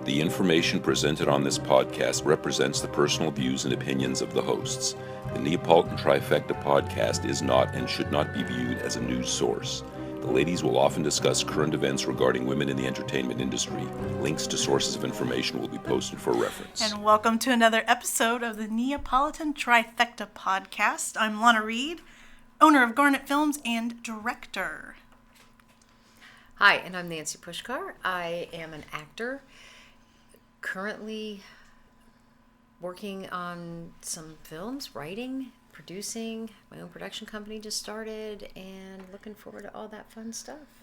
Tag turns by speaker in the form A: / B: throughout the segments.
A: The information presented on this podcast represents the personal views and opinions of the hosts. The Neapolitan Trifecta podcast is not and should not be viewed as a news source. The ladies will often discuss current events regarding women in the entertainment industry. Links to sources of information will be posted for reference.
B: And welcome to another episode of the Neapolitan Trifecta podcast. I'm Lana Reed, owner of Garnet Films and director.
C: Hi, and I'm Nancy Pushkar. I am an actor, currently working on some films, writing, producing. My own production company just started, and looking forward to all that fun stuff.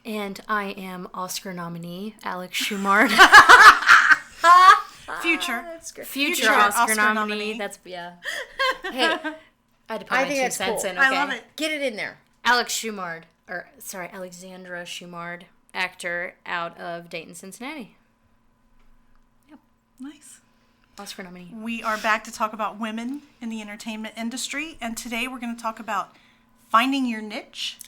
D: And I am Oscar nominee Alex Schumard. Future Oscar nominee. That's, yeah. Hey, I had to put my 2 cents in, okay?
B: I love it.
C: Get it in there.
D: Alexandra Schumard, actor out of Dayton, Cincinnati. Yep.
B: Nice.
D: Oscar nominee.
B: We are back to talk about women in the entertainment industry, and today we're going to talk about finding your niche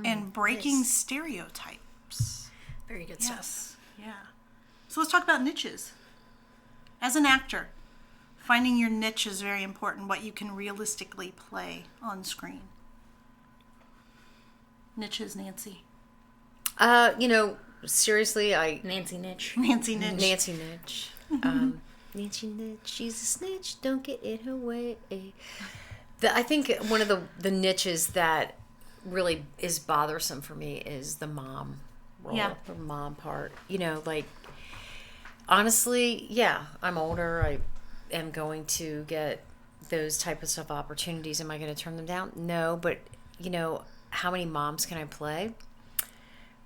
B: and breaking stereotypes.
D: Very good stuff.
B: Yeah. So let's talk about niches. As an actor, finding your niche is very important, what you can realistically play on screen. Niches, Nancy.
C: Seriously,
D: Nancy Niche.
B: Nancy Niche.
C: Nancy Niche. Nancy Niche, she's a snitch, don't get in her way. I think one of the niches that really is bothersome for me is the mom role, the mom part. Honestly, I'm older. I am going to get those types of opportunities. Am I going to turn them down? No, but, how many moms can I play?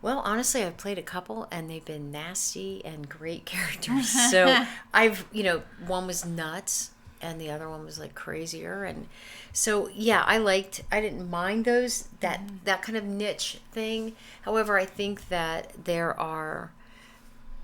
C: Well, honestly, I've played a couple, and they've been nasty and great characters. So one was nuts, and the other one was like crazier. And so, I didn't mind that kind of niche thing. However, I think that there are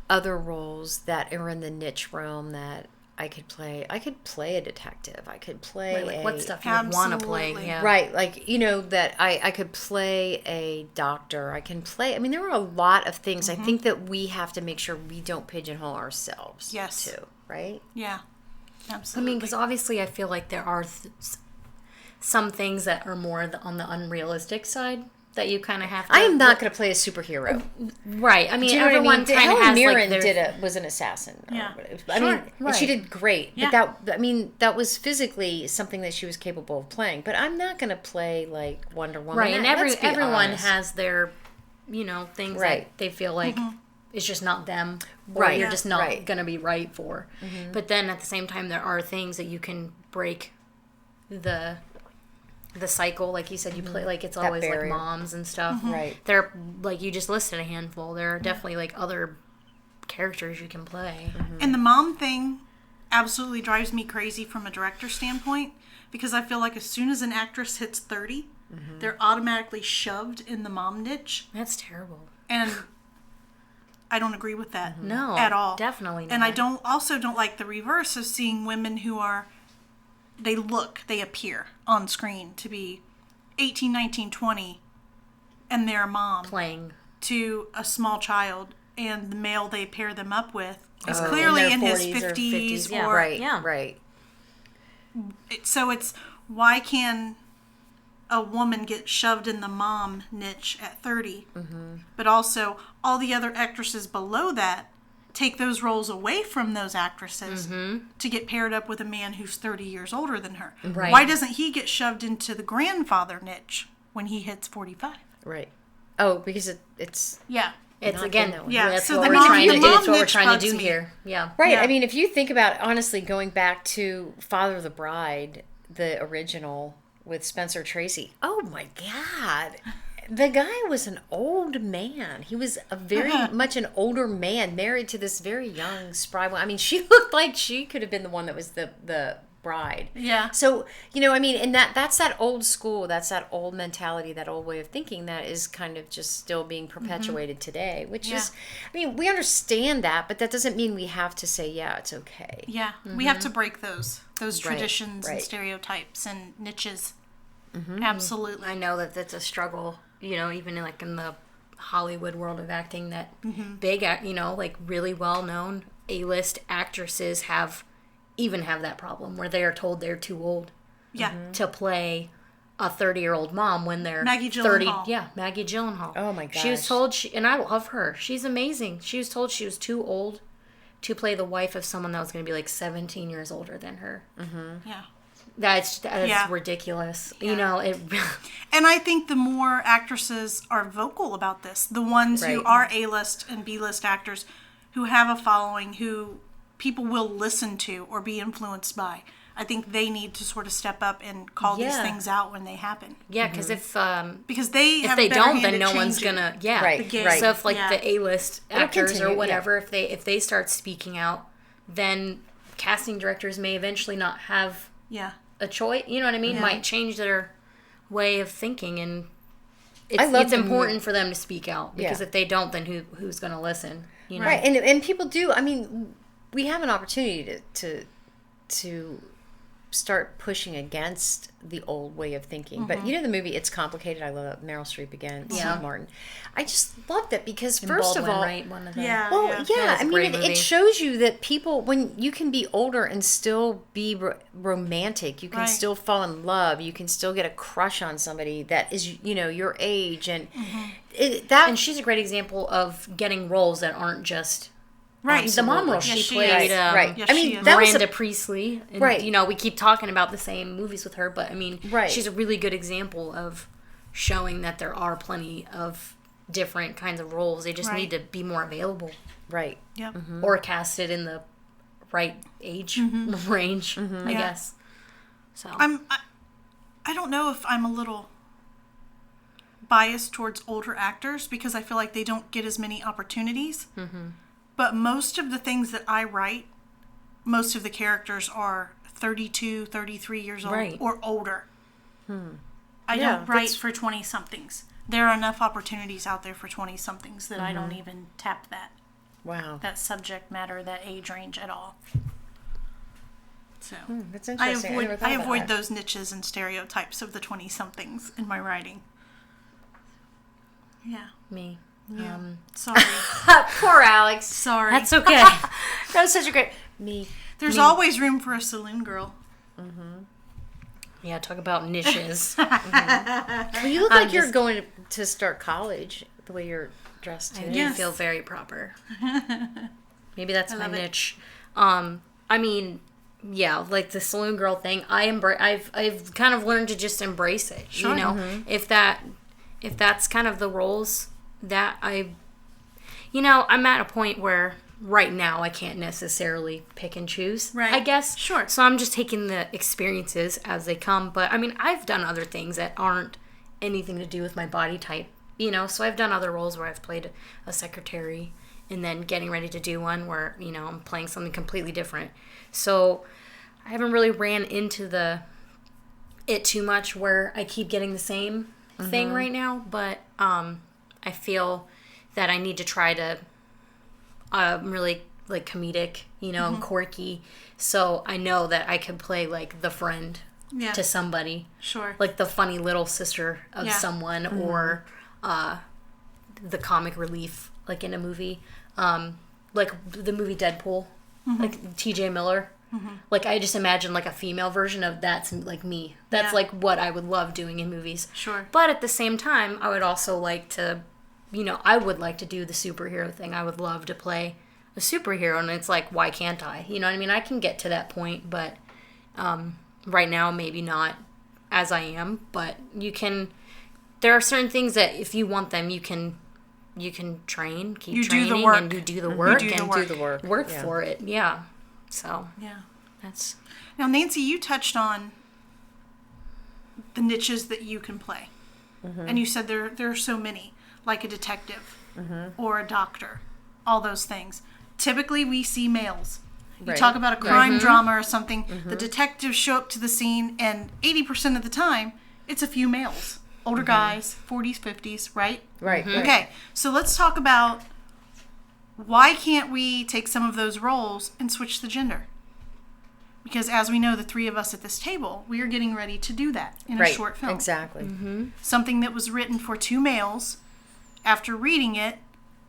C: other roles that are in the niche realm that I could play. I could play a detective. I could play
D: what stuff you want to play. Yeah.
C: Right. That I could play a doctor. I can play. There are a lot of things. I think that we have to make sure we don't pigeonhole ourselves.
B: Yes.
C: Too. Right?
B: Yeah. Absolutely.
D: Because obviously I feel like there are some things that are more on the unrealistic side that you kind of have to...
C: I am not going to play a superhero.
D: Right. Everyone kind of has
C: Mirren
D: their...
C: was an assassin.
B: Yeah.
C: And she did great.
B: Yeah.
C: But that was physically something that she was capable of playing. But I'm not going to play like Wonder Woman.
D: Right. And everyone has their, things that they feel like it's just not them. Or you're just not going to be right for. Mm-hmm. But then at the same time, there are things that you can break the cycle, like you said, you play, like it's that always barrier. Like moms and stuff.
C: Mm-hmm. Right.
D: They're, like you just listed a handful. There are definitely like other characters you can play.
B: Mm-hmm. And the mom thing absolutely drives me crazy from a director standpoint, because I feel like as soon as an actress hits 30, they're automatically shoved in the mom niche.
D: That's terrible.
B: And I don't agree with that.
D: No.
B: At all.
D: Definitely not.
B: And I don't like the reverse of seeing women who are... They appear on screen to be 18, 19, 20, and they're a mom.
D: Playing.
B: To a small child, and the male they pair them up with is clearly in his 50s.
C: Right.
B: So it's, why can a woman get shoved in the mom niche at 30, but also all the other actresses below that take those roles away from those actresses to get paired up with a man who's 30 years older than her.
D: Right.
B: Why doesn't he get shoved into the grandfather niche when he hits 45?
C: Right. Oh, because it's...
B: Yeah.
D: It's again, that's
B: so
D: what we're trying to do
B: me.
D: here. Yeah.
C: Right.
B: Yeah.
C: If you think about, honestly, going back to Father of the Bride, the original with Spencer Tracy. Oh my God. The guy was an old man. He was a very much an older man, married to this very young, spry woman. She looked like she could have been the one that was the bride.
B: Yeah.
C: So, and that's that old school, that's that old mentality, that old way of thinking that is kind of just still being perpetuated today, which is, we understand that, but that doesn't mean we have to say, it's okay.
B: Yeah. We have to break those traditions and stereotypes and niches. Absolutely.
D: I know that that's a struggle, even in the Hollywood world of acting that big, like really well-known A-list actresses have that problem where they are told they're too old to play a 30-year-old mom when they're
B: Maggie
D: 30.
B: Gyllenhaal.
D: Yeah, Maggie Gyllenhaal.
C: Oh my gosh.
D: She was told, and I love her. She's amazing. She was told she was too old to play the wife of someone that was going to be like 17 years older than her.
B: Yeah.
D: That's ridiculous.
B: Yeah.
D: It.
B: And I think the more actresses are vocal about this, the ones who are A-list and B-list actors who have a following, who people will listen to or be influenced by, I think they need to sort of step up and call these things out when they happen.
D: Yeah, because if
B: they
D: don't, then no one's gonna. Yeah,
C: Right.
D: So if the A-list actors
C: continue,
D: or whatever, if they start speaking out, then casting directors may eventually not have a choice. You know what I mean? Might change their way of thinking, and it's important for them to speak out, because if they don't, then who's going to listen? You know?
C: Right, and people do. I mean, we have an opportunity to start pushing against the old way of thinking. But the movie It's Complicated, I love it. Meryl Streep again, Steve Martin. I just loved it because first of all,
D: right? One of them.
C: I mean, it shows you that people, when you can be older and still be romantic, you can still fall in love, you can still get a crush on somebody that is, your age, and
D: and she's a great example of getting roles that aren't just.
B: Right.
D: The mom role. She played
B: Yes,
C: I mean,
B: that
D: Miranda Priestley. And,
C: right.
D: We keep talking about the same movies with her, but I mean, she's a really good example of showing that there are plenty of different kinds of roles. They just need to be more available.
C: Right.
B: Yep.
D: Or casted in the right age range, I guess. So
B: I don't know if I'm a little biased towards older actors because I feel like they don't get as many opportunities. But most of the things that I write, most of the characters are 32, 33 years old or older. I don't write for 20-somethings. There are enough opportunities out there for 20-somethings that I don't even tap that subject matter, that age range at all. So
C: that's interesting.
B: I avoid those niches and stereotypes of the 20-somethings in my writing. Yeah.
D: Me.
B: Yeah. Sorry.
C: Poor Alex.
B: Sorry.
D: That's okay.
C: That was such a great...
B: There's always room for a saloon girl.
D: Yeah, talk about niches.
C: Well, you look like you're going to start college, the way you're dressed today.
D: I do feel very proper. Maybe that's my niche. I mean, like the saloon girl thing, I've kind of learned to just embrace it.
B: Sure.
D: If that's kind of the roles that I'm at a point where right now I can't necessarily pick and choose,
B: right.
D: I guess.
B: Sure.
D: So I'm just taking the experiences as they come. But I mean, I've done other things that aren't anything to do with my body type, so I've done other roles where I've played a secretary and then getting ready to do one where, I'm playing something completely different. So I haven't really ran into it too much where I keep getting the same thing right now, but I feel that I need to try to really like comedic, and quirky. So I know that I could play like the friend to somebody.
B: Sure.
D: Like the funny little sister of someone or the comic relief like in a movie. Like the movie Deadpool. Like TJ Miller. Like I just imagine like a female version of that's like me. That's like what I would love doing in movies.
B: Sure.
D: But at the same time, I would also like to I would like to do the superhero thing. I would love to play a superhero, and it's like, why can't I? You know what I mean? I can get to that point, but right now, maybe not as I am. But there are certain things that if you want them, you can train, keep training, and you do the work, work for it. Yeah. So that's.
B: Now, Nancy, you touched on the niches that you can play, and you said there are so many. Like a detective or a doctor, all those things. Typically, we see males. You talk about a crime drama or something, the detectives show up to the scene, and 80% of the time, it's a few males. Older guys, 40s, 50s, right?
C: Right.
B: Okay, so let's talk about why can't we take some of those roles and switch the gender? Because as we know, the three of us at this table, we are getting ready to do that in a short film.
C: Exactly.
B: Something that was written for two males after reading it,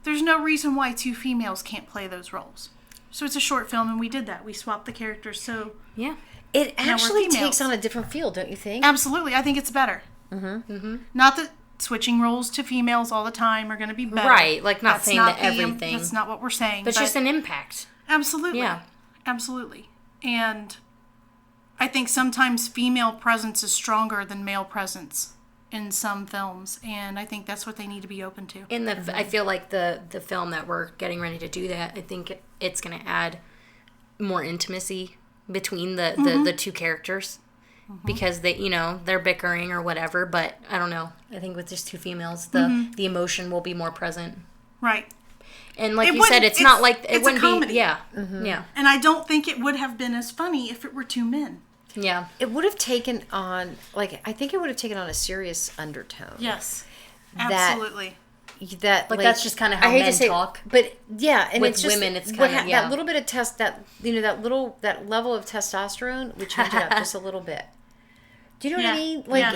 B: there's no reason why 2 females can't play those roles. So it's a short film, and we did that. We swapped the characters, so...
D: Yeah.
C: It actually takes on a different feel, don't you think?
B: Absolutely. I think it's better. Not that switching roles to females all the time are going to be better.
D: Right. Like, not saying that everything.
B: That's not what we're saying.
D: But it's just an impact.
B: Absolutely.
D: Yeah.
B: Absolutely. And I think sometimes female presence is stronger than male presence in some films, and I think that's what they need to be open to.
D: I feel like the film that we're getting ready to do that, I think it's going to add more intimacy between the 2 characters, because they're bickering or whatever, but I don't know. I think with just 2 females, the emotion will be more present.
B: Right.
D: And like you said, it's not like it wouldn't
B: a comedy.
D: be. Yeah. Yeah.
B: And I don't think it would have been as funny if it were 2 men.
D: Yeah.
C: It would have taken on, I think it would have taken on a serious undertone.
B: Yes. Absolutely.
C: That
D: that's just kind of how men talk.
C: But yeah, and
D: with
C: it's just
D: women, it's kind of
C: that little bit of that level of testosterone would change it up just a little bit. Do you know what I mean? Like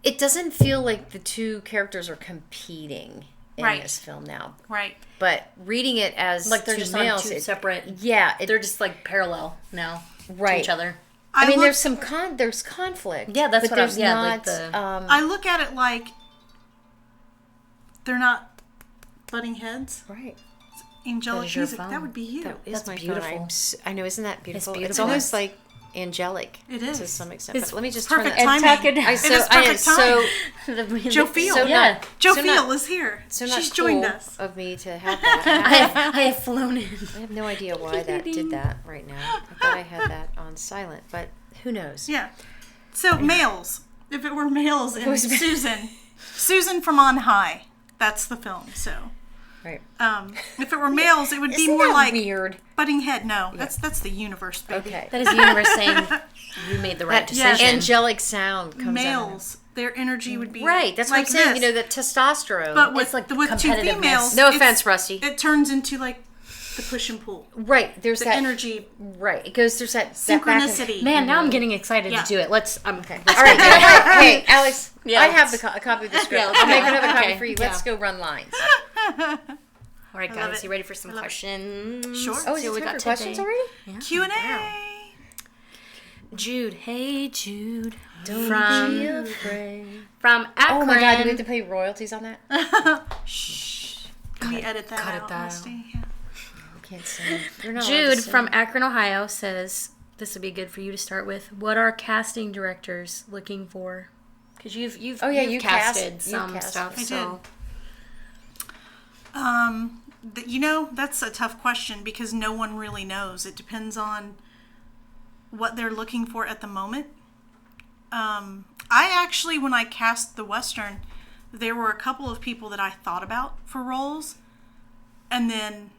C: it doesn't feel like the 2 characters are competing in this film now.
B: Right.
C: But reading it as
D: like they're
C: 2
D: just
C: males,
D: on 2 separate.
C: Yeah,
D: they're just like parallel now to each other.
C: I mean, there's conflict.
D: Yeah, that's what
C: there's
D: not.
B: I look at it like they're not butting heads.
C: Right.
B: Angelic music. That would be you.
C: That's
D: beautiful.
C: I know, isn't that beautiful?
D: It's beautiful.
C: It's almost like angelic.
B: It is
C: to some extent.
B: It's
C: but let me just
B: perfect
C: turn that.
B: timing. It is perfect timing. Joe Field. Joe Field is here.
C: So not
B: She's joined us.
C: Of me to have that.
D: I have flown in.
C: I have no idea why that did that right now. I thought I had that on silent, but who knows?
B: Yeah. So males. If it were males and Susan from On High. That's the film. So.
C: Right.
B: If it were males, it would be
C: Isn't
B: more
C: that
B: like
C: weird.
B: Butting head. No, that's the universe, baby.
C: Okay.
D: That is the universe saying you made the right decision.
B: Yes.
C: Angelic sound comes
B: males, their energy would be
C: right. That's
B: like
C: what I'm saying.
B: this.
C: The testosterone.
B: But with,
D: it's like
B: with 2 females,
C: no offense, Rusty.
B: It turns into like the push and pull.
C: Right. There's that
B: energy.
C: Right. It goes. There's that
B: synchronicity.
D: Man, now I'm getting excited to do it. Let's. Okay.
C: All right. Hey, Alex.
D: Yeah,
C: I have a copy of the script.
D: Yeah,
C: I'll make another copy for you. Let's go run lines.
D: All right, guys, you ready for some questions?
B: Sure.
C: Oh, is it time for questions already?
B: Yeah. Q&A.
C: Wow.
D: Jude, hey Jude.
C: Don't be afraid.
D: From Akron.
C: Oh my God, do we have to pay royalties on that?
B: Shh. Can we edit that out?
C: Yeah. Can't say.
D: Jude from Akron, Ohio says, this would be good for you to start with. What are casting directors looking for? Because you've casted some stuff.
B: I
D: so.
B: did. That's a tough question because no one really knows. It depends on what they're looking for at the moment. I actually, when I cast the Western, there were a couple of people that I thought about for roles and then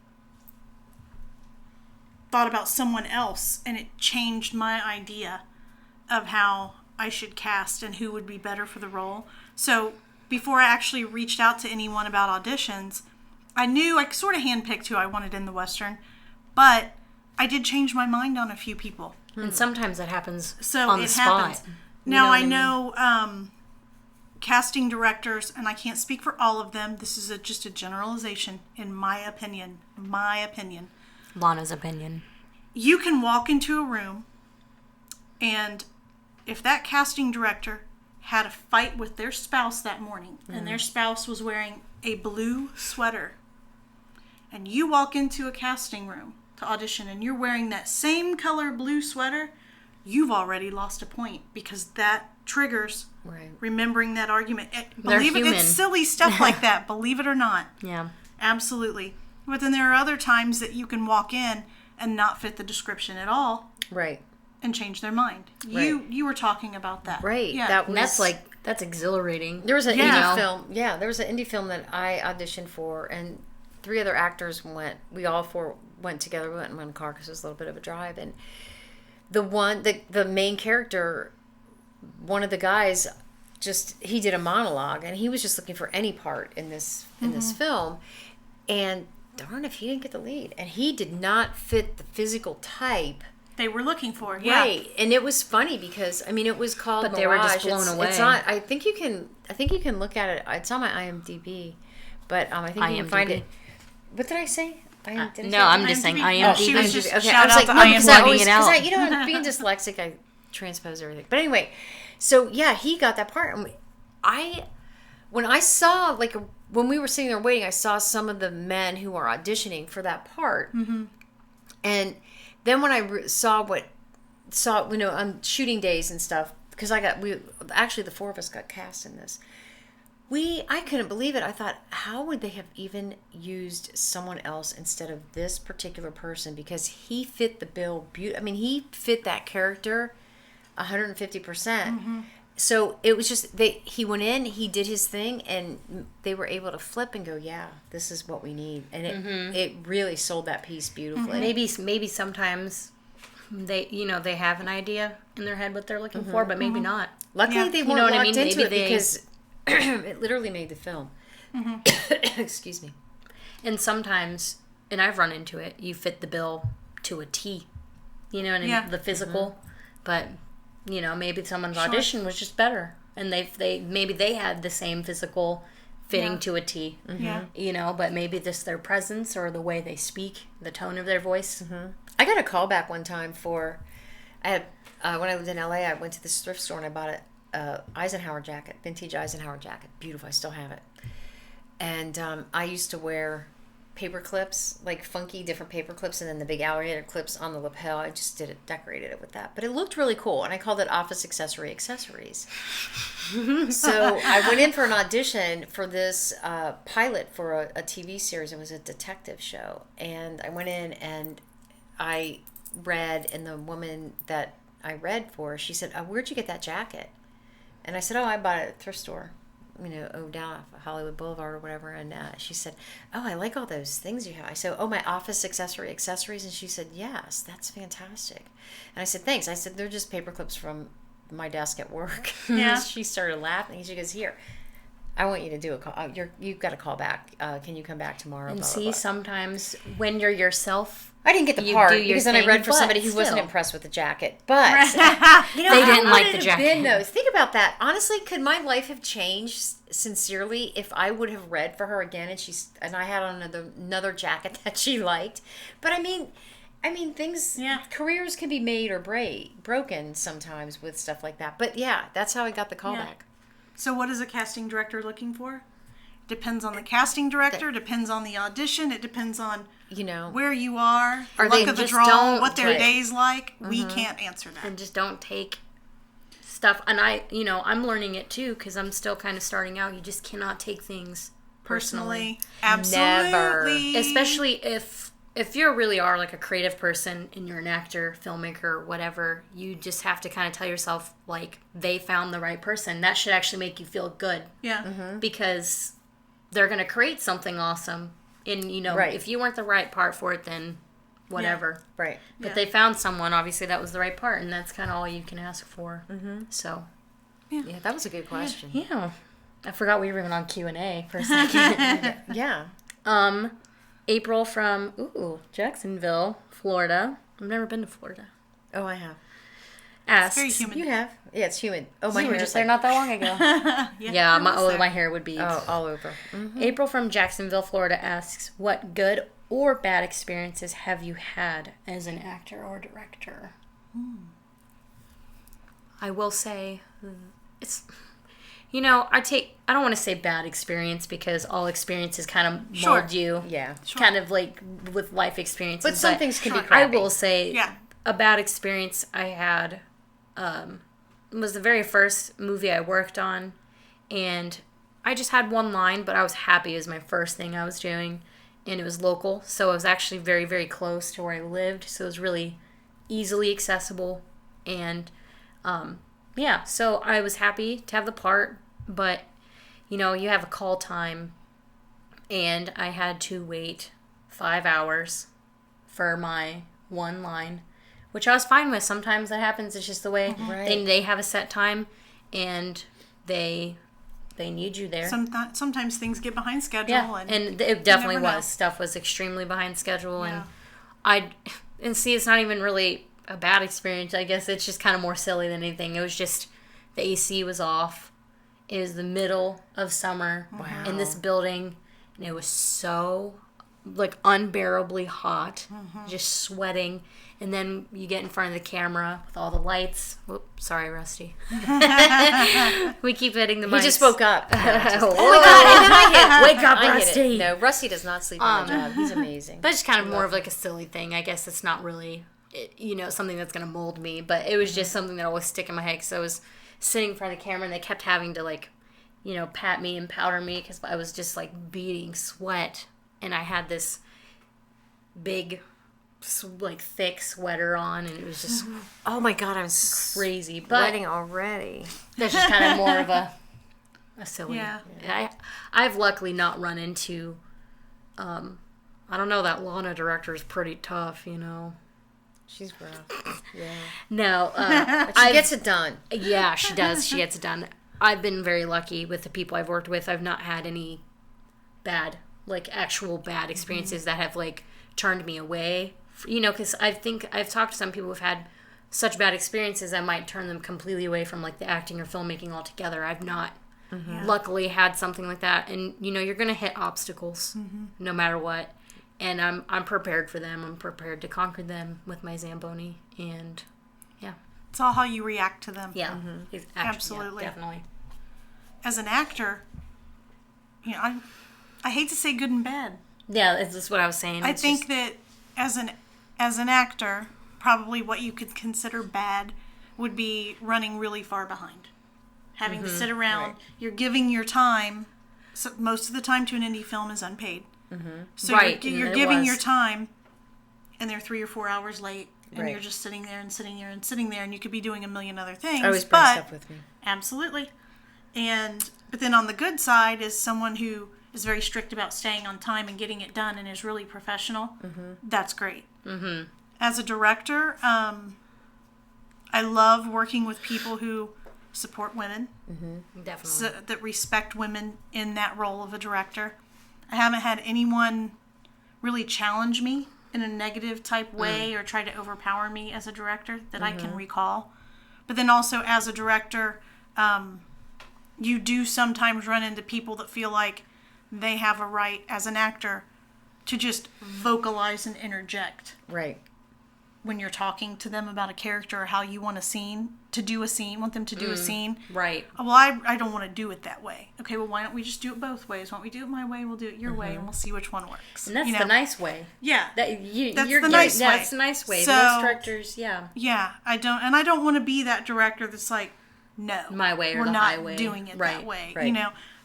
B: thought about someone else, and it changed my idea of how I should cast and who would be better for the role. So before I actually reached out to anyone about auditions, I knew I sort of handpicked who I wanted in the Western, but I did change my mind on a few people.
D: And sometimes that happens
B: so
D: on the spot.
B: Happens. Now I know casting directors, and I can't speak for all of them. This is just a generalization, in my opinion.
D: Lana's opinion.
B: You can walk into a room, and if that casting director had a fight with their spouse that morning, and their spouse was wearing a blue sweater, and you walk into a casting room to audition, and you're wearing that same color blue sweater, you've already lost a point because that triggers remembering that argument. Believe it, it's silly stuff like that, believe it or not.
D: Yeah.
B: Absolutely. But then there are other times that you can walk in and not fit the description at all.
C: Right.
B: And change their mind.
C: Right.
B: You were talking about that.
C: Right.
B: Yeah.
D: That's exhilarating.
C: There was an indie film. Yeah, there was an indie film that I auditioned for, and 3 other actors went. We all 4 went together. We went in one car because it was a little bit of a drive, and the main character, one of the guys, he did a monologue, and he was just looking for any part in this film, and darn if he didn't get the lead, and he did not fit the physical type
B: they were looking for. Yeah.
C: Right. And it was funny because it was called
D: But
C: Mirage.
D: they were just blown away.
C: It's not. I think you can look at it. It's on my IMDb, but I think you can find it. What did I say?
D: I'm just saying IMDb.
B: She was just
C: okay.
B: shout
C: I was
B: out
C: like,
B: to
C: because
B: IMDb.
C: I'm being dyslexic, I transpose everything. But anyway, so yeah, he got that part. And when I saw, like, when we were sitting there waiting, I saw some of the men who are auditioning for that part. Mm-hmm. And then when I saw on shooting days and stuff, because the four of us got cast in this. I couldn't believe it. I thought, how would they have even used someone else instead of this particular person? Because he fit the bill. He fit that character 150%. Mm-hmm. So it was just, he went in, he did his thing, and they were able to flip and go, yeah, this is what we need. And it really sold that piece beautifully.
D: Mm-hmm. Maybe sometimes they have an idea in their head what they're looking for, but maybe not.
C: Luckily, they weren't locked into it because it literally made the film. Mm-hmm. Excuse me.
D: And sometimes, and I've run into it, you fit the bill to a T. You know what I mean? The physical. Mm-hmm. But, maybe someone's audition was just better. And maybe they had the same physical fitting to a T. Mm-hmm. Yeah. But maybe just their presence or the way they speak, the tone of their voice.
C: Mm-hmm. I got a call back one time when I lived in LA, I went to this thrift store and I bought Eisenhower jacket, vintage Eisenhower jacket. Beautiful. I still have it. And I used to wear paper clips, like funky different paper clips, and then the big alligator clips on the lapel. I just decorated it with that. But it looked really cool, and I called it Office Accessories. So I went in for an audition for this pilot for a TV series. It was a detective show. And I went in and I read, and the woman that I read for, she said, where'd you get that jacket? And I said, I bought it at a thrift store, down Hollywood Boulevard or whatever. And she said, I like all those things you have. I said, my Office Accessories. And she said, yes, that's fantastic. And I said, thanks. I said, they're just paper clips from my desk at work. Yeah. She started laughing. She goes, here, I want you to do a call. You've got to call back. Can you come back tomorrow?
D: And
C: blah,
D: see,
C: blah, blah.
D: Sometimes when you're yourself,
C: I didn't get the part because then I read for somebody who wasn't impressed with the jacket. But
D: they didn't like the jacket.
C: Think about that. Honestly, could my life have changed sincerely if I would have read for her again and I had on another jacket that she liked? But I mean things. Yeah. Careers can be made or broken sometimes with stuff like that. But yeah, that's how I got the call back.
B: So what is a casting director looking for? Depends on the casting director, depends on the audition, it depends on where you are, the luck of the draw, what their day's like. Mm-hmm. We can't answer that.
D: And just don't take stuff. And I'm learning it too because I'm still kind of starting out. You just cannot take things personally.
B: Absolutely.
C: Never.
D: Especially if you really are like a creative person and you're an actor, filmmaker, whatever, you just have to kind of tell yourself like they found the right person. That should actually make you feel good.
B: Yeah.
D: Mm-hmm. Because they're going to create something awesome. And, if you weren't the right part for it, then whatever.
C: Yeah. Right.
D: But they found someone, obviously that was the right part, and that's kind of all you can ask for. Mm-hmm. So.
C: Yeah, that was a good question.
D: Yeah. I forgot we were even on Q&A for a second.
C: Yeah.
D: April from, Jacksonville, Florida. I've never been to Florida.
C: Oh, I have.
B: Asks, it's very humid.
C: You have? Yeah, it's humid. Oh,
D: my hair was there not that long ago. My hair would be
C: all over.
D: Mm-hmm. April from Jacksonville, Florida asks, what good or bad experiences have you had as an actor or director? I will say it's I don't want to say bad experience because all experiences kind of mold you.
C: Yeah.
D: Kind of like with life experiences.
C: But some things can be crappy.
D: I will say a bad experience I had was the very first movie I worked on, and I just had one line, but I was happy it was my first thing I was doing, and it was local, so it was actually very, very close to where I lived, so it was really easily accessible, and so I was happy to have the part, but you have a call time, and I had to wait 5 hours for my one line, which I was fine with. Sometimes that happens. It's just the way they have a set time, and they need you there.
B: Sometimes things get behind schedule.
D: Yeah, and it definitely was. Stuff was extremely behind schedule, and it's not even really a bad experience, I guess. It's just kind of more silly than anything. It was just the AC was off. It was the middle of summer in this building, and it was so like unbearably hot, just sweating. And then you get in front of the camera with all the lights. Whoops, sorry, Rusty. We keep hitting the mics.
C: He just woke up.
D: Oh my God! And then I hit, wake up, Rusty.
C: No, Rusty does not sleep on the job. He's amazing.
D: But it's kind of more of like a silly thing. I guess it's not really, something that's going to mold me. But it was just something that always stick in my head. Because I was sitting in front of the camera and they kept having to like, pat me and powder me because I was just like beating sweat. And I had this big, like thick sweater on, and it was just
C: oh my God, I'm
D: crazy. But
C: sweating already.
D: that's just kind of more of a silly.
B: Yeah.
D: I've luckily not run into. I don't know, that Lana director is pretty tough,
C: She's rough. Yeah.
D: No,
C: But she gets it done.
D: Yeah, she does. She gets it done. I've been very lucky with the people I've worked with. I've not had any bad, like actual bad experiences that have like turned me away. Because I think I've talked to some people who've had such bad experiences that might turn them completely away from like the acting or filmmaking altogether. I've not luckily had something like that. And you're going to hit obstacles no matter what. And I'm prepared for them. I'm prepared to conquer them with my Zamboni. And yeah.
B: It's all how you react to them.
D: Yeah.
B: Absolutely.
D: Yeah, definitely.
B: As an actor, I hate to say good and bad.
D: Yeah, that's what I was saying.
B: I think that as an actor, probably what you could consider bad would be running really far behind. Having to sit around. Right. You're giving your time. So most of the time to an indie film is unpaid. So you're giving your time, and they're 3 or 4 hours late, and you're just sitting there and sitting there and sitting there, and you could be doing a million other things.
C: I always bring stuff with me.
B: Absolutely. But then on the good side is someone who is very strict about staying on time and getting it done and is really professional. That's great. As a director, I love working with people who support women.
D: Definitely.
B: That respect women in that role of a director. I haven't had anyone really challenge me in a negative type way or try to overpower me as a director that I can recall. But then also as a director, you do sometimes run into people that feel like they have a right as an actor to just vocalize and interject.
C: Right.
B: When you're talking to them about a character or how you want want them to do a scene.
D: Right.
B: Well, I don't want to do it that way. Okay, well, why don't we just do it both ways? Why don't we do it my way, we'll do it your way, and we'll see which one works.
D: And that's the nice way.
B: Yeah.
D: That's
B: the nice way.
D: That's the nice way.
B: So,
D: most directors, yeah.
B: Yeah, I don't want to be that director that's like, no.
D: My way or
B: we're
D: the
B: not
D: highway.
B: doing it that way.
C: Right.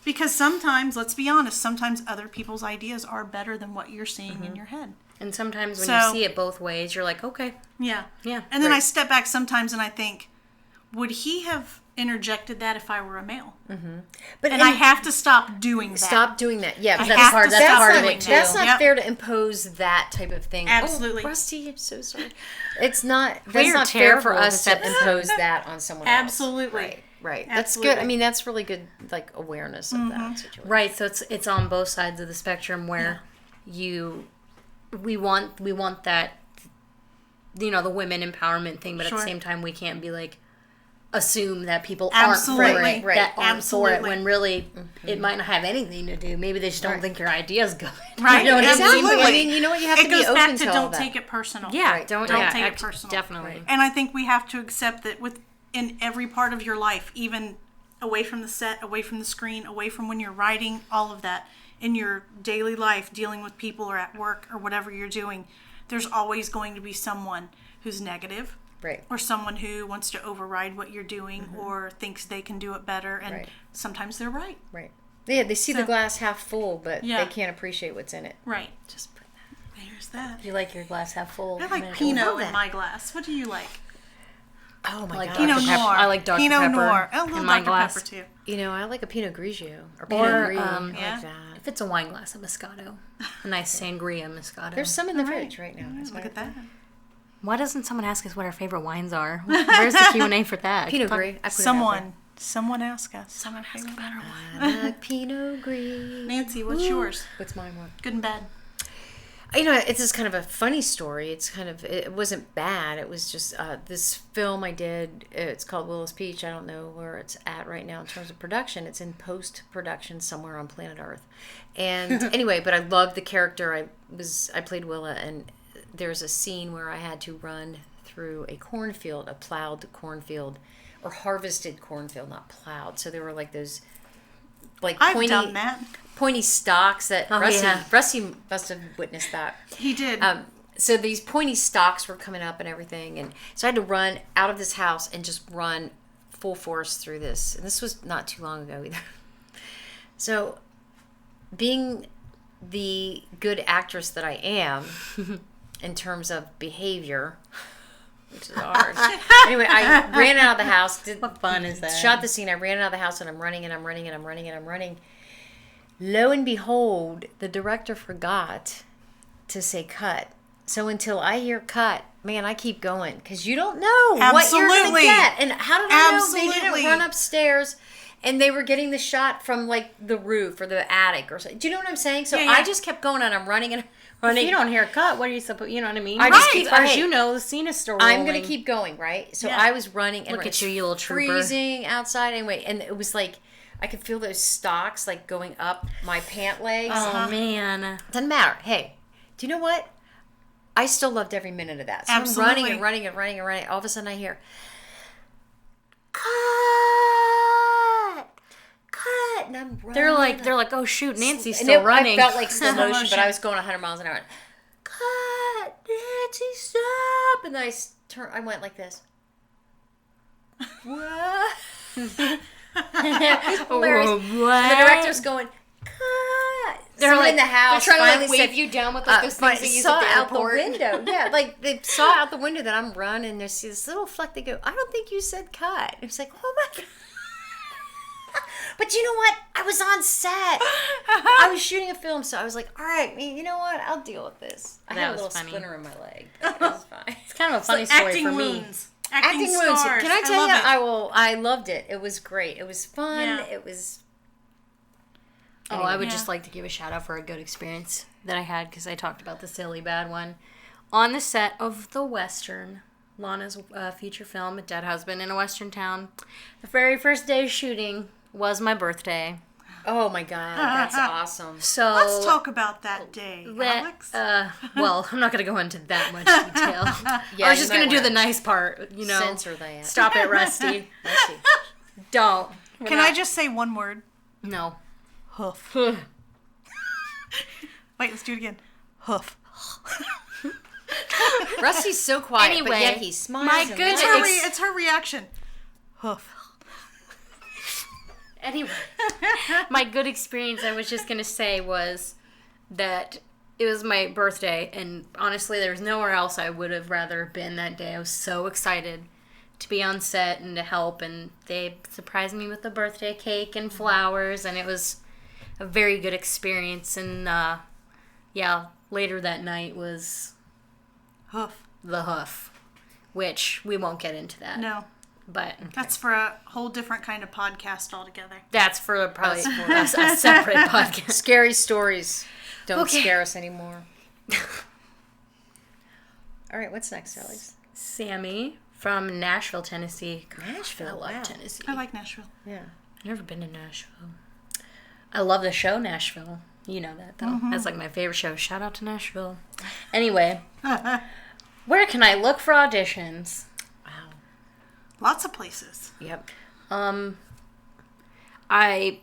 B: Because sometimes, let's be honest, sometimes other people's ideas are better than what you're seeing in your head.
D: And sometimes when you see it both ways, you're like, okay.
B: Yeah.
D: Yeah.
B: And then I step back sometimes and I think, would he have interjected that if I were a male?
C: But
B: I have to stop doing that.
C: Stop doing that. Yeah,
B: that's part
C: of
B: it too.
C: That's not fair to impose that type of thing.
B: Absolutely.
C: Oh, Rusty, I'm so sorry. It's not. That's not fair for us to impose that on someone else.
B: Absolutely.
C: Right. That's good. I mean, that's really good, like, awareness of that situation.
D: Right. So it's on both sides of the spectrum where we want that, the women empowerment thing, but at the same time we can't be like assume that people aren't for it, that aren't for it, when really it might not have anything to do. Maybe they just don't think your idea's good.
B: Right.
C: Exactly. I mean, you know what? You have to be open to all that.
B: It goes back to don't take it personal.
D: Yeah.
B: Don't take it personal.
D: Definitely.
B: And I think we have to accept that in every part of your life, even away from the set, away from the screen, away from when you're writing, all of that, in your daily life, dealing with people or at work or whatever you're doing, there's always going to be someone who's negative.
C: Right.
B: Or someone who wants to override what you're doing or thinks they can do it better. And sometimes they're right.
C: Right. Yeah, they see the glass half full, but they can't appreciate what's in it.
B: Right.
C: Just put that.
B: There's that.
D: You like your glass half full?
B: I like Pinot in my glass. What do you like?
C: Oh my God.
B: Pinot Noir.
D: I like Dr.
B: Pinot
D: Pepper
B: Noir. I love Dr.
D: glass.
B: Pepper too.
C: I like a Pinot Grigio or Pinot Gris. I like that.
D: If it's a wine glass, a Moscato. A nice sangria Moscato.
C: There's some in the fridge right now.
B: Look at that.
D: Why doesn't someone ask us what our favorite wines are? Where's the Q&A for that?
C: Pinot Gris.
B: Someone ask us.
D: Someone ask about our wine.
C: I like Pinot Gris.
B: Nancy, what's yours?
C: What's mine? What?
B: Good and bad.
C: It's just kind of a funny story. It wasn't bad. It was just this film I did. It's called Willis Peach. I don't know where it's at right now in terms of production. It's in post-production somewhere on planet Earth. And anyway, but I loved the character. I played Willa, and there's a scene where I had to run through a cornfield, a plowed cornfield, or harvested cornfield, not plowed. So there were like those, like
B: I've done that.
C: Pointy stalks that Rusty must have witnessed that.
B: He did.
C: So these pointy stalks were coming up and everything, and so I had to run out of this house and just run full force through this. And this was not too long ago either. So, being the good actress that I am, in terms of behavior, which is hard. Anyway, I ran out of the house.
D: What fun is that?
C: Shot the scene. I ran out of the house, and I'm running, and I'm running, and I'm running, and I'm running. Lo and behold, the director forgot to say cut. So until I hear cut, man, I keep going because you don't know what you're going to get. And how did I know they didn't run upstairs and they were getting the shot from like the roof or the attic or something? Do you know what I'm saying? So I just kept going and I'm running and running.
D: If you don't hear a cut, what are you supposed? You know what I mean?
C: I just keep.
D: As far as you know, the scene is still rolling.
C: I'm going to keep going, right? So I was running and
D: look at you little trooper.
C: Freezing outside anyway, and it was like. I could feel those stalks like going up my pant legs.
D: Oh man.
C: Doesn't matter. Hey, do you know what? I still loved every minute of that. So
B: Absolutely.
C: I'm running and running and running and running. All of a sudden I hear, cut! And I'm running.
D: They're like, oh shoot, Nancy's still running.
C: I felt like slow motion, but I was going 100 miles an hour. Cut! Nancy, stop! And then I went like this. What? Hilarious.
D: What?
C: The director's going, cut.
D: They're like
C: in the house.
D: They're trying to
C: finally
D: wave
C: said,
D: you down with like those things they use
C: saw
D: at the
C: out
D: airport.
C: the window. Yeah, like they saw out the window that I'm running. There's this little fleck. They go, I don't think you said cut. It's like, oh my god. But you know what? I was on set. I was shooting a film, so I was like, all right, you know what? I'll deal with this. I had a little splinter in my leg. But it was fine.
D: It's kind of a funny story for me.
B: Acting
C: wounds.
B: stars.
C: Can I tell
B: love
C: you? I loved it. It was great. It was fun.
B: Yeah.
C: It was.
D: I would just like to give a shout out for a good experience that I had because I talked about the silly bad one on the set of The Western, Lana's feature film, A Dead Husband in a Western Town. The very first day of shooting was my birthday.
C: Oh my god, that's awesome.
D: So
B: Let's talk about that day, Alex.
D: Well, I'm not going to go into that much detail. I was just going to do the nice part, you know.
C: Censor that.
D: Stop it, Rusty.
C: Rusty.
D: Don't.
B: Can I just say one word?
D: No.
B: Hoof. Wait, let's do it again. Hoof.
C: Rusty's so quiet,
D: Anyway,
C: but yet he smiles.
D: my
C: and
D: goodness.
C: laughs.
B: It's her reaction. Hoof.
D: Anyway, my good experience, I was just going to say, was that it was my birthday, and honestly, there was nowhere else I would have rather been that day. I was so excited to be on set and to help, and they surprised me with a birthday cake and flowers, and it was a very good experience. And later that night was
B: Hoof.
D: the hoof, which we won't get into that.
B: No.
D: But
B: That's for a whole different kind of podcast altogether.
D: that's for probably a separate podcast.
C: Scary stories don't scare us anymore. All right, what's next, Alex?
D: Sammy from Nashville, Tennessee.
C: Nashville,
D: I love
C: wow.
D: Tennessee.
B: I like Nashville.
C: Yeah.
D: I've never been to Nashville. I love the show Nashville. You know that, though. That's like my favorite show. Shout out to Nashville. Anyway, where can I look for auditions?
C: Wow.
B: Lots of places.
C: Yep.
D: I've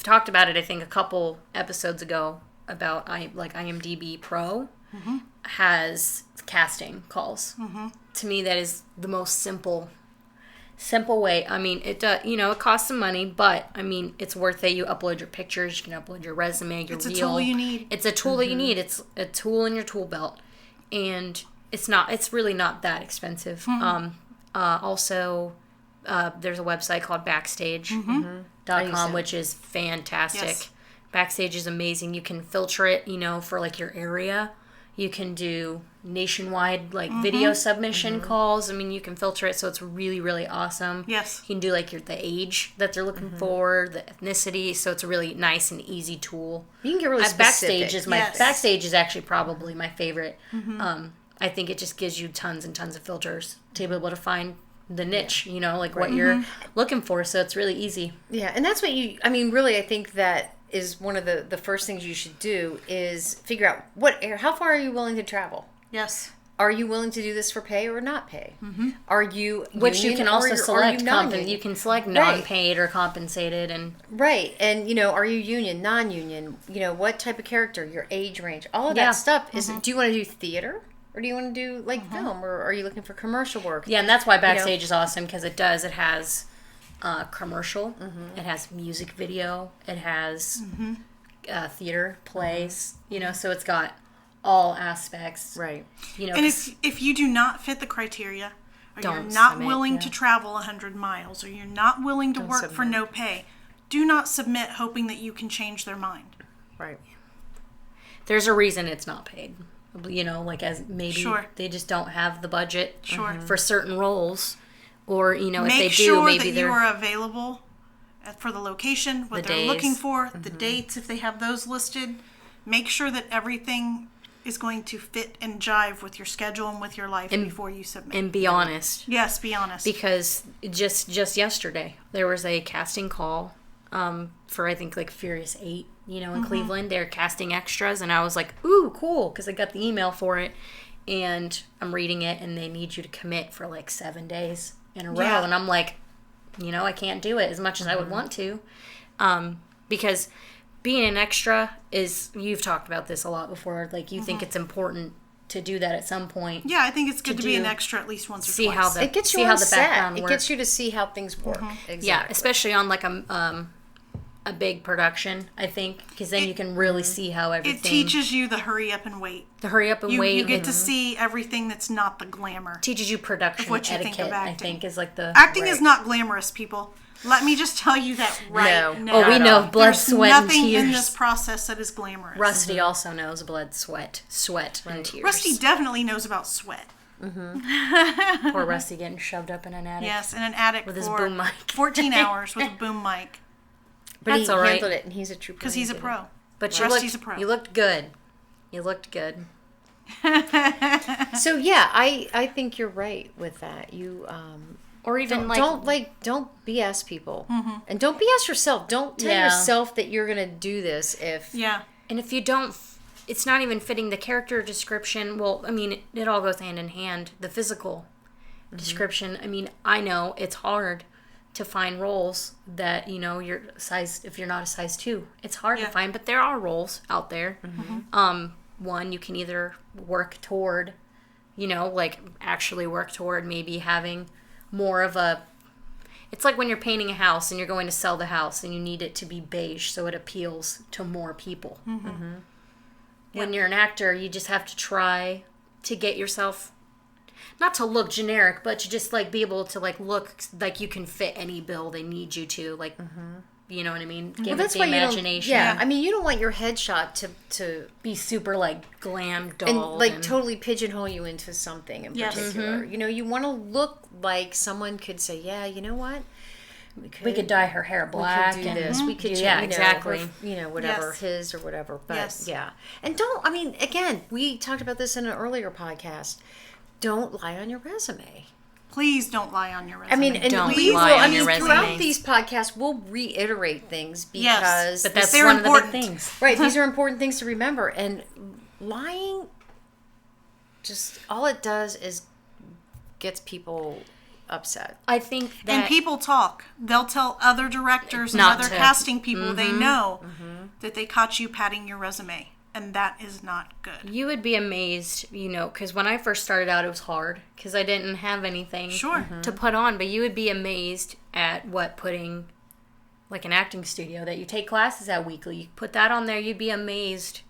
D: talked about it, I think, a couple episodes ago about IMDb Pro has casting calls. To me, that is the most simple way. I mean, it costs some money, but I mean, it's worth it. You upload your pictures, you can upload your resume, your
B: It's
D: reel.
B: a tool you need.
D: It's a tool that you need. It's a tool in your tool belt, and it's really not that expensive. Also, there's a website called Backstage.com, which is fantastic.
B: Yes.
D: Backstage is amazing. You can filter it, for like your area, You can do nationwide, like, video submission calls. I mean, you can filter it, so it's really, really awesome.
B: Yes.
D: You can do, like, the age that they're looking for, the ethnicity, so it's a really nice and easy tool.
C: You can get really specific.
D: Backstage is actually probably my favorite. I think it just gives you tons and tons of filters to be able to find the niche, you know, like what you're looking for, so it's really easy.
C: Yeah, and that's what really, I think that is one of the first things you should do is figure out how far are you willing to travel?
B: Yes.
C: Are you willing to do this for pay or not pay? Are you
D: Which you can also select. You can select non-paid or compensated, and
C: and you know, are you union, non-union? You know, what type of character, your age range, all of that stuff. Is do you want to do theater or do you want to do like film, or are you looking for commercial work?
D: Yeah, and that's why Backstage is awesome because it has commercial, it has music video, it has theater, plays. You know, so it's got all aspects,
C: right?
D: You know,
B: and if you do not fit the criteria, or you're not
C: submit,
B: willing to travel 100 miles, or you're not willing to work for no pay, do not submit hoping that you can change their mind.
C: Right.
D: There's a reason it's not paid. You know, like as maybe they just don't have the budget for certain roles, or you know, if they do, maybe
B: that you are available for the location, what they're looking for, the dates if they have those listed. Make sure that everything is going to fit and jive with your schedule and with your life before you submit.
D: And be honest.
B: Yes, be honest.
D: Because just yesterday there was a casting call for I think like Furious 8, you know, in Cleveland. They're casting extras, and I was like, ooh, cool, because I got the email for it, and I'm reading it, and they need you to commit for like 7 days in a row, and I'm like, you know, I can't do it as much as I would want to, because being an extra is, you've talked about this a lot before, like you think it's important to do that at some point.
B: Yeah, I think it's good to be an extra at least once or twice.
C: It gets you on set. It gets you to see how things work. Exactly.
D: Yeah, especially on like a big production, I think, because then you can really see how everything...
B: It teaches you the hurry up and wait.
D: wait.
B: You get to see everything that's not the glamour.
D: Teaches you production
B: what you
D: etiquette,
B: think of acting.
D: I think, is like the...
B: Acting is not glamorous, people. Let me just tell you that right now.
D: Oh, we know blood, sweat, and tears.
B: There's nothing in this process that is glamorous.
D: Rusty also knows blood, sweat, and tears.
B: Rusty definitely knows about sweat.
D: Poor Rusty getting shoved up in an attic.
B: Yes, in an attic
D: with his boom mic.
B: 14 hours with a boom mic.
C: But
D: that's
C: he
D: all right.
C: handled it, and he's a trooper.
B: Because he's a pro.
D: But
B: Rusty's a pro.
D: You looked good. You looked good.
C: So yeah, I think you're right with that. You
D: or even
C: don't BS people, and don't BS yourself. Don't tell yourself that you're gonna do this
D: and if you don't, it's not even fitting the character description. Well, I mean, it all goes hand in hand. The physical description. I mean, I know it's hard to find roles that, you know, your size, if you're not a size 2, it's hard to find, but there are roles out there. One, you can either work toward, you know, like actually work toward maybe having more of a, it's like when you're painting a house and you're going to sell the house and you need it to be beige so it appeals to more people. When you're an actor, you just have to try to get yourself, not to look generic, but to just like be able to like look like you can fit any bill they need you to, like, you know what I mean? Give it the imagination.
C: I mean, you don't want your headshot to
D: be super like glam doll
C: and like totally pigeonhole you into something in particular. You know, you want to look like someone could say, yeah, you know what?
D: We could dye her hair black.
C: We could do this. We could,
D: exactly.
C: Whatever his or whatever. But and don't. I mean, again, we talked about this in an earlier podcast. Don't lie on your resume.
B: Please don't lie on your resume.
C: I mean, and throughout these podcasts, we'll reiterate things because
D: but that's one important. Of the big things.
C: Right, these are important things to remember. And lying, just all it does is gets people upset.
D: I think that...
B: And people talk. They'll tell other directors and other casting people they know that they caught you padding your resume. And that is not good.
D: You would be amazed, you know, because when I first started out, it was hard because I didn't have anything to put on. But you would be amazed at what putting, like an acting studio that you take classes at weekly, you put that on there, you'd be amazed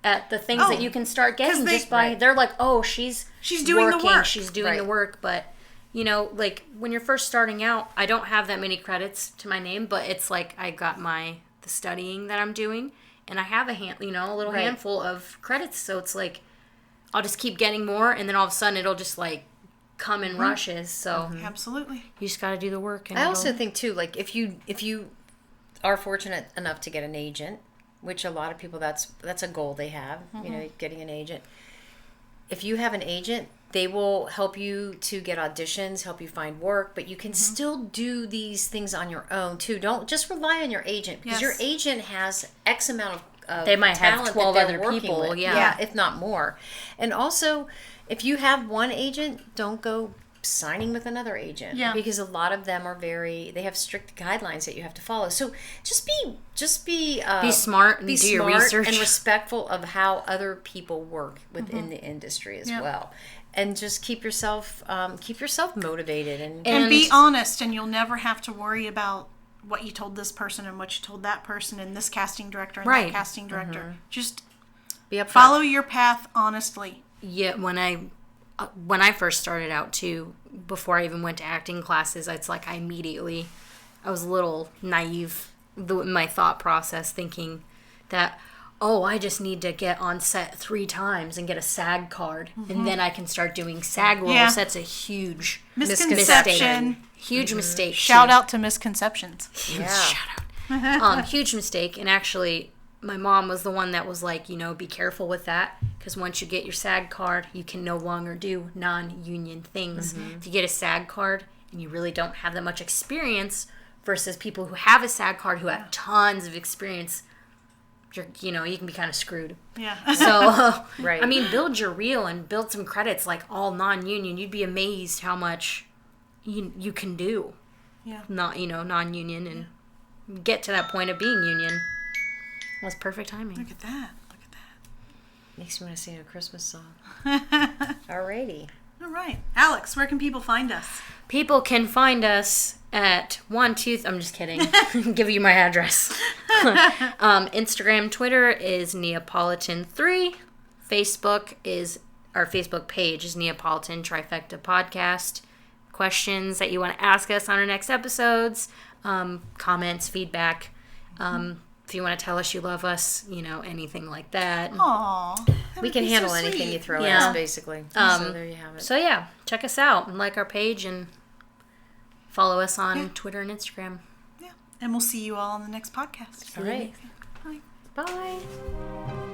D: at the things that you can start getting just by, they're like, oh, she's
B: doing
D: working,
B: the work.
D: She's doing the work. But, you know, like when you're first starting out, I don't have that many credits to my name, but it's like I got the studying that I'm doing. And I have a little handful of credits, so it's like I'll just keep getting more, and then all of a sudden it'll just like come in rushes. So
B: Absolutely.
D: you just got to do the work. And
C: I also think too, like if you are fortunate enough to get an agent, which a lot of people that's a goal they have, you know, getting an agent. If you have an agent, they will help you to get auditions, help you find work, but you can still do these things on your own too. Don't just rely on your agent, because your agent has X amount of
D: they might have 12 other people,
C: with. Yeah, if not more. And also, if you have one agent, don't go signing with another agent, because a lot of them are they have strict guidelines that you have to follow. So just be
D: smart and do your research
C: and respectful of how other people work within the industry as well. And just keep yourself motivated
B: and be honest, and you'll never have to worry about what you told this person and what you told that person and this casting director and that casting director. Just
C: be upfront.
B: Follow your path honestly.
D: Yeah, when I first started out too, before I even went to acting classes, it's like I was a little naive in my thought process, thinking that, I just need to get on set 3 times and get a SAG card, and then I can start doing SAG roles.
B: Yeah.
D: That's a huge
B: misconception.
D: Huge mistake.
B: Shout out to misconceptions.
C: Yeah.
D: Shout out. Huge mistake. And actually, my mom was the one that was like, be careful with that, because once you get your SAG card, you can no longer do non-union things. If you get a SAG card and you really don't have that much experience versus people who have a SAG card who have tons of experience, you can be kind of screwed.
B: Yeah.
D: So,
C: right.
D: I mean, build your reel and build some credits like all non-union. You'd be amazed how much you can do.
B: Yeah.
D: Not, non-union, and get to that point of being union. That's perfect timing.
B: Look at that.
C: Makes me want to sing a Christmas song. Alrighty.
B: All right. Alex, where can people find us?
D: People can find us at I'm just kidding. Give you my address. Instagram, Twitter is Neapolitan3. Our Facebook page is Neapolitan Trifecta Podcast. Questions that you want to ask us on our next episodes, comments, feedback. If you want to tell us you love us, anything like that.
B: Aww.
C: We can handle anything you throw at us, basically. So there you have it.
D: So yeah, check us out and like our page and follow us on Twitter and Instagram.
B: Yeah. And we'll see you all on the next podcast.
C: All right.
B: Bye.
D: Bye.